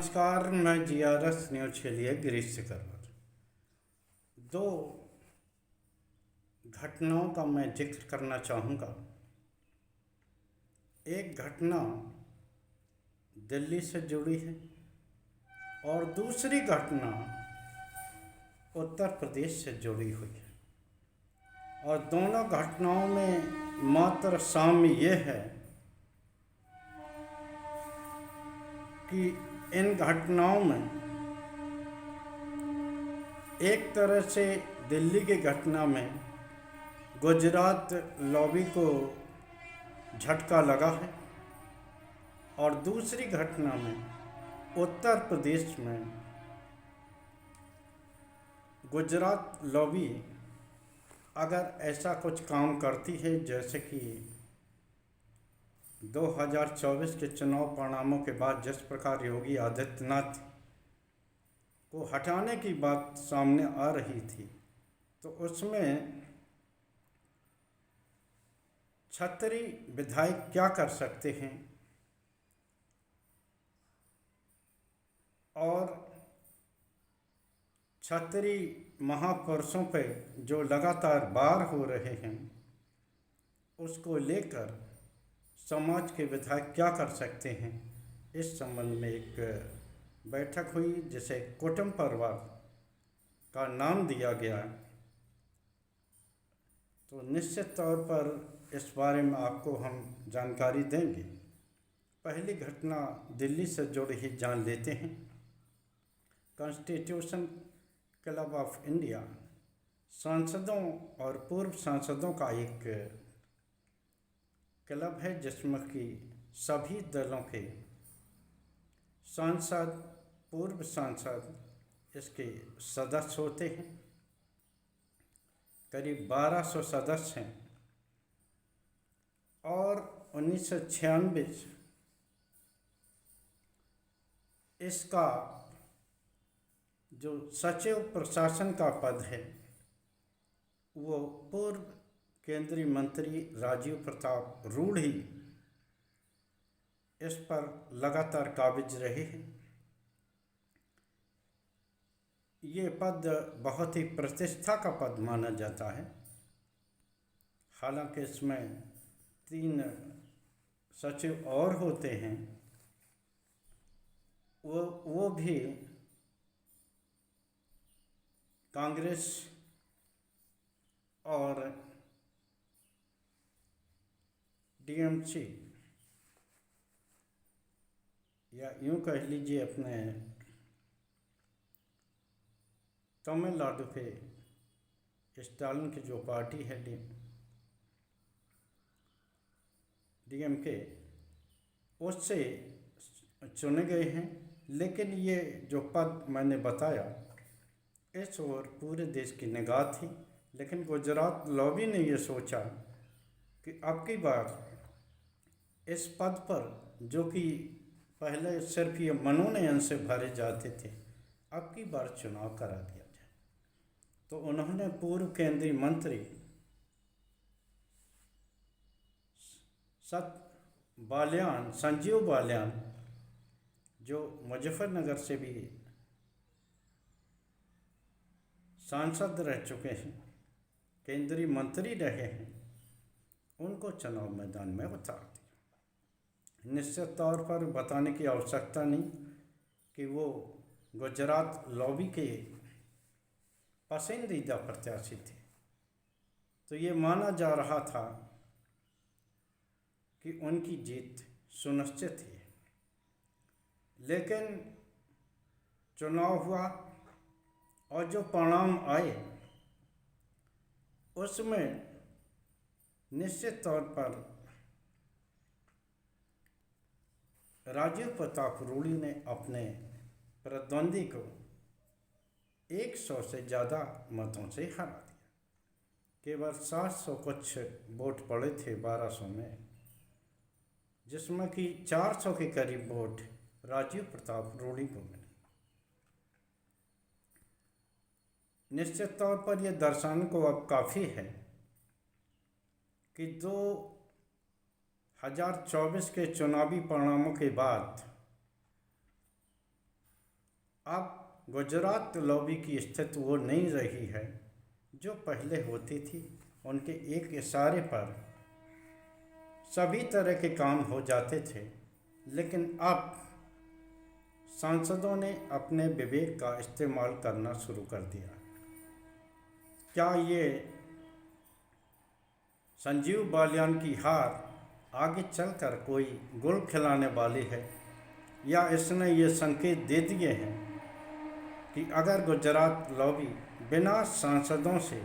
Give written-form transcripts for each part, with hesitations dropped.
नमस्कार, मैं GRS news के लिए गिरीश सिकरवर। दो घटनाओं का मैं जिक्र करना चाहूँगा। एक घटना दिल्ली से जुड़ी है और दूसरी घटना उत्तर प्रदेश से जुड़ी हुई है। और दोनों घटनाओं में मात्र साम्य ये है कि इन घटनाओं में एक तरह से दिल्ली की घटना में गुजरात लॉबी को झटका लगा है और दूसरी घटना में उत्तर प्रदेश में गुजरात लॉबी अगर ऐसा कुछ काम करती है जैसे कि 2024 के चुनाव परिणामों के बाद जिस प्रकार योगी आदित्यनाथ को हटाने की बात सामने आ रही थी, तो उसमें छतरी विधायक क्या कर सकते हैं और छतरी महापुरुषों पे जो लगातार वार हो रहे हैं उसको लेकर समाज के विधायक क्या कर सकते हैं, इस संबंध में एक बैठक हुई जिसे कुटुंब परिवार का नाम दिया गया। तो निश्चित तौर पर इस बारे में आपको हम जानकारी देंगे। पहली घटना दिल्ली से जुड़ी ही जान लेते हैं। कॉन्स्टिट्यूशन क्लब ऑफ इंडिया सांसदों और पूर्व सांसदों का एक क्लब है जिसमें कि सभी दलों के सांसद, पूर्व सांसद इसके सदस्य होते हैं। करीब 1200 सदस्य हैं और 1996 इसका जो सचिव प्रशासन का पद है वो पूर्व केंद्रीय मंत्री राजीव प्रताप रूढ़ी इस पर लगातार काबिज रहे हैं। ये पद बहुत ही प्रतिष्ठा का पद माना जाता है। हालांकि इसमें 3 सचिव और होते हैं, वो भी कांग्रेस और DMC या यूँ कह लीजिए अपने तमिलनाडु के स्टालिन की जो पार्टी है DMK उससे चुने गए हैं। लेकिन ये जो पद मैंने बताया इस ओर पूरे देश की निगाह थी, लेकिन गुजरात लॉबी ने ये सोचा कि अब की बार इस पद पर जो कि पहले सिर्फ ये मनोनयन से भरे जाते थे, अब की बार चुनाव करा दिया जाए। तो उन्होंने पूर्व केंद्रीय मंत्री संजीव बालियान जो मुजफ्फरनगर से भी सांसद रह चुके हैं, केंद्रीय मंत्री रहे हैं, उनको चुनाव मैदान में उतार दिया। निश्चित तौर पर बताने की आवश्यकता नहीं कि वो गुजरात लॉबी के पसंदीदा प्रत्याशी थे। तो ये माना जा रहा था कि उनकी जीत सुनिश्चित है। लेकिन चुनाव हुआ और जो परिणाम आए उसमें निश्चित तौर पर राजीव प्रताप रूढ़ी ने अपने प्रतिद्वंदी को 100 से ज़्यादा मतों से हरा दिया। केवल 700 कुछ वोट पड़े थे 1200 में, जिसमें कि 400 के करीब वोट राजीव प्रताप रूढ़ी को मिले। निश्चित तौर पर यह दर्शाने को अब काफ़ी है कि 2024 के चुनावी परिणामों के बाद अब गुजरात लॉबी की स्थिति वो नहीं रही है जो पहले होती थी। उनके एक इशारे पर सभी तरह के काम हो जाते थे, लेकिन अब सांसदों ने अपने विवेक का इस्तेमाल करना शुरू कर दिया। क्या ये संजीव बालियान की हार आगे चलकर कोई गुल खिलाने वाली है, या इसने ये संकेत दे दिए हैं कि अगर गुजरात लॉबी बिना सांसदों से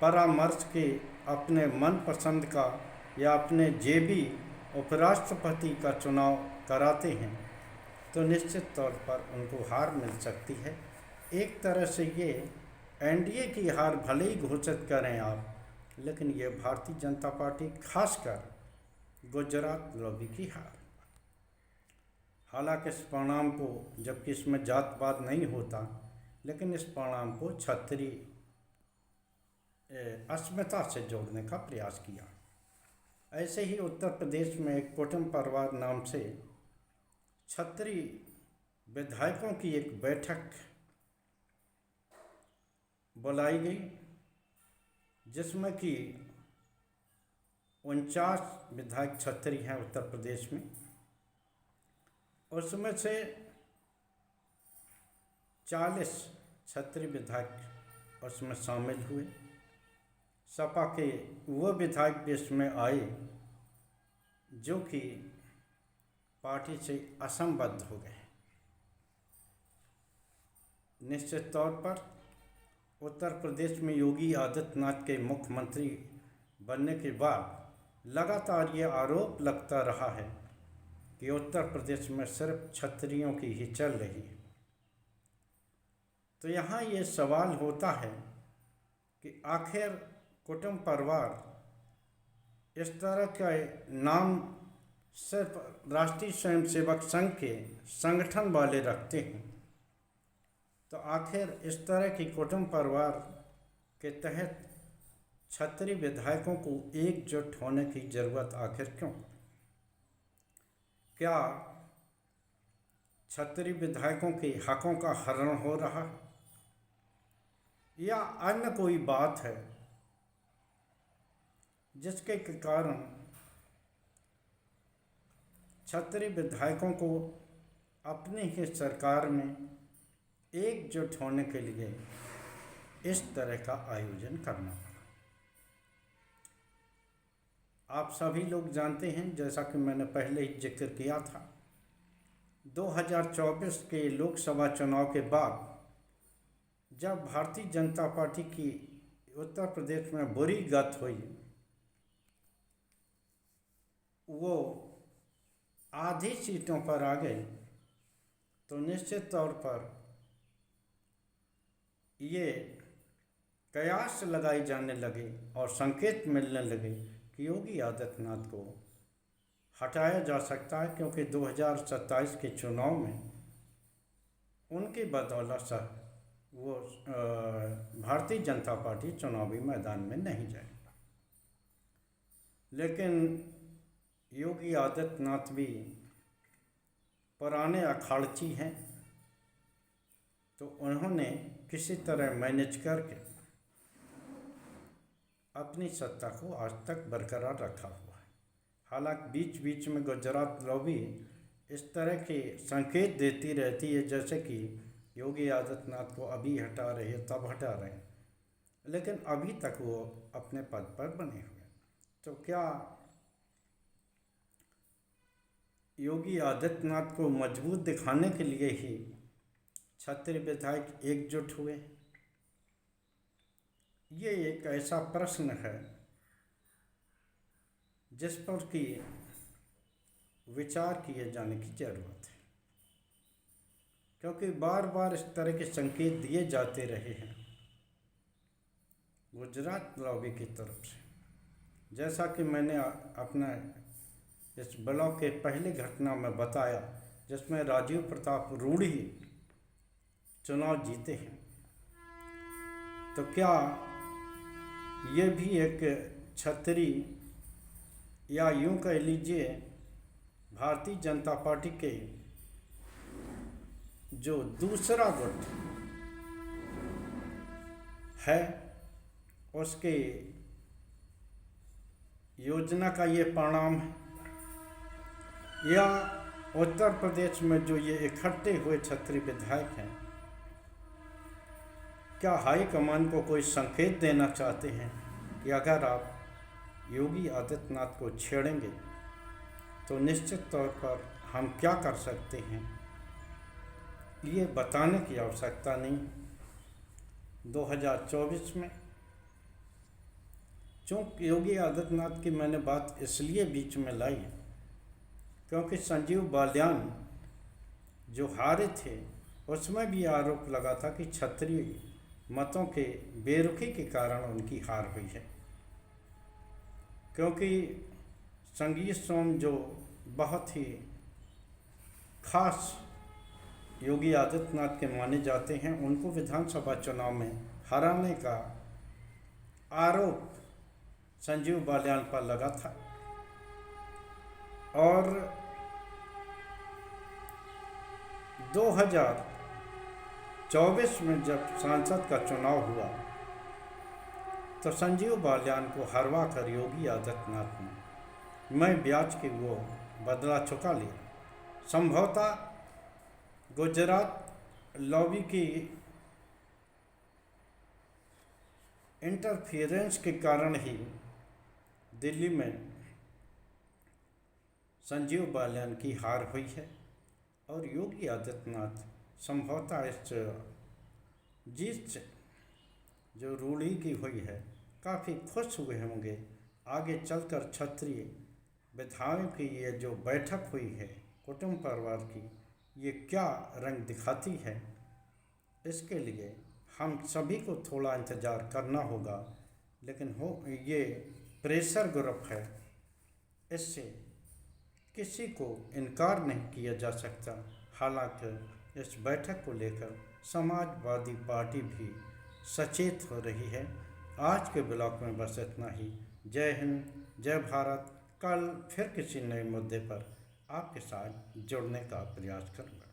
परामर्श के अपने मनपसंद का या अपने जेबी उपराष्ट्रपति का चुनाव कराते हैं तो निश्चित तौर पर उनको हार मिल सकती है। एक तरह से ये एनडीए की हार भले ही घोषित करें आप, लेकिन ये भारतीय जनता पार्टी खासकर गुजरात लॉबी की हार। हालांकि इस परिणाम को, जबकि इसमें जातपात नहीं होता, लेकिन इस परिणाम को क्षत्रिय अस्मिता से जोड़ने का प्रयास किया। ऐसे ही उत्तर प्रदेश में एक कुटुंब परिवार नाम से क्षत्रिय विधायकों की एक बैठक बुलाई गई, जिसमें कि 49 विधायक क्षत्रिय हैं उत्तर प्रदेश में। उसमें से 40 क्षत्रिय विधायक उसमें शामिल हुए। सपा के वो विधायक भी इसमें आए जो कि पार्टी से असंबद्ध हो गए। निश्चित तौर पर उत्तर प्रदेश में योगी आदित्यनाथ के मुख्यमंत्री बनने के बाद लगातार ये आरोप लगता रहा है कि उत्तर प्रदेश में सिर्फ क्षत्रियों की ही चल रही है। तो यहाँ ये सवाल होता है कि आखिर कुटुंब परिवार इस तरह के नाम सिर्फ राष्ट्रीय स्वयंसेवक संघ के संगठन वाले रखते हैं, तो आखिर इस तरह की कुटुंब परिवार के तहत क्षत्रिय विधायकों को एकजुट होने की जरूरत आखिर क्यों? क्या क्षत्रिय विधायकों के हकों का हरण हो रहा है, या अन्य कोई बात है जिसके कारण क्षत्रिय विधायकों को अपनी ही सरकार में एकजुट होने के लिए इस तरह का आयोजन करना पड़ा? आप सभी लोग जानते हैं, जैसा कि मैंने पहले ही जिक्र किया था, 2024 के लोकसभा चुनाव के बाद जब भारतीय जनता पार्टी की उत्तर प्रदेश में बुरी गत हुई, वो आधी सीटों पर आ गई, तो निश्चित तौर पर ये कयास लगाए जाने लगे और संकेत मिलने लगे कि योगी आदित्यनाथ को हटाया जा सकता है, क्योंकि 2027 के चुनाव में उनकी बदौलत से वो भारतीय जनता पार्टी चुनावी मैदान में नहीं जाएगी। लेकिन योगी आदित्यनाथ भी पुराने अखाड़ची हैं, तो उन्होंने किसी तरह मैनेज करके अपनी सत्ता को आज तक बरकरार रखा हुआ है। हालांकि बीच बीच में गुजरात लॉबी इस तरह के संकेत देती रहती है, जैसे कि योगी आदित्यनाथ को अभी हटा रहे हैं, तब हटा रहे हैं, लेकिन अभी तक वो अपने पद पर बने हुए हैं। तो क्या योगी आदित्यनाथ को मजबूत दिखाने के लिए ही क्षत्रिय विधायक एकजुट हुए? ये एक ऐसा प्रश्न है जिस पर कि विचार किए जाने की जरूरत है, क्योंकि बार बार इस तरह के संकेत दिए जाते रहे हैं गुजरात लॉबी की तरफ से। जैसा कि मैंने अपना इस ब्लॉग के पहले घटना में बताया, जिसमें राजीव प्रताप रूढ़ी चुनाव जीते हैं, तो क्या ये भी एक क्षत्रिय, या यूं कह लीजिए भारतीय जनता पार्टी के जो दूसरा गुट है उसके योजना का ये परिणाम है, या उत्तर प्रदेश में जो ये इकट्ठे हुए क्षत्रिय विधायक हैं, क्या हाईकमान को कोई संकेत देना चाहते हैं कि अगर आप योगी आदित्यनाथ को छेड़ेंगे तो निश्चित तौर पर हम क्या कर सकते हैं, ये बताने की आवश्यकता नहीं। 2024 में चूँकि योगी आदित्यनाथ की मैंने बात इसलिए बीच में लाई क्योंकि संजीव बालियान जो हारे थे उसमें भी आरोप लगा था कि क्षत्रिय मतों के बेरुखी के कारण उनकी हार हुई है, क्योंकि संगीत सोम जो बहुत ही खास योगी आदित्यनाथ के माने जाते हैं, उनको विधानसभा चुनाव में हराने का आरोप संजीव बालियान पर लगा था। और 2024 में जब सांसद का चुनाव हुआ तो संजीव बालियान को हरवा कर योगी आदित्यनाथ ने मैं ब्याज के वो बदला चुका लिया। संभवतः गुजरात लॉबी की इंटरफेरेंस के कारण ही दिल्ली में संजीव बालियान की हार हुई है और योगी आदित्यनाथ संभवतः इस जीत से जो रूढ़ी की हुई है काफ़ी खुश हुए होंगे। आगे चलकर क्षत्रिय विधायकों की ये जो बैठक हुई है कुटुंब परिवार की, ये क्या रंग दिखाती है, इसके लिए हम सभी को थोड़ा इंतज़ार करना होगा। लेकिन ये प्रेशर ग्रुप है, इससे किसी को इनकार नहीं किया जा सकता। हालांकि इस बैठक को लेकर समाजवादी पार्टी भी सचेत हो रही है। आज के ब्लॉग में बस इतना ही। जय हिंद, जय भारत। कल फिर किसी नए मुद्दे पर आपके साथ जुड़ने का प्रयास करूँगा।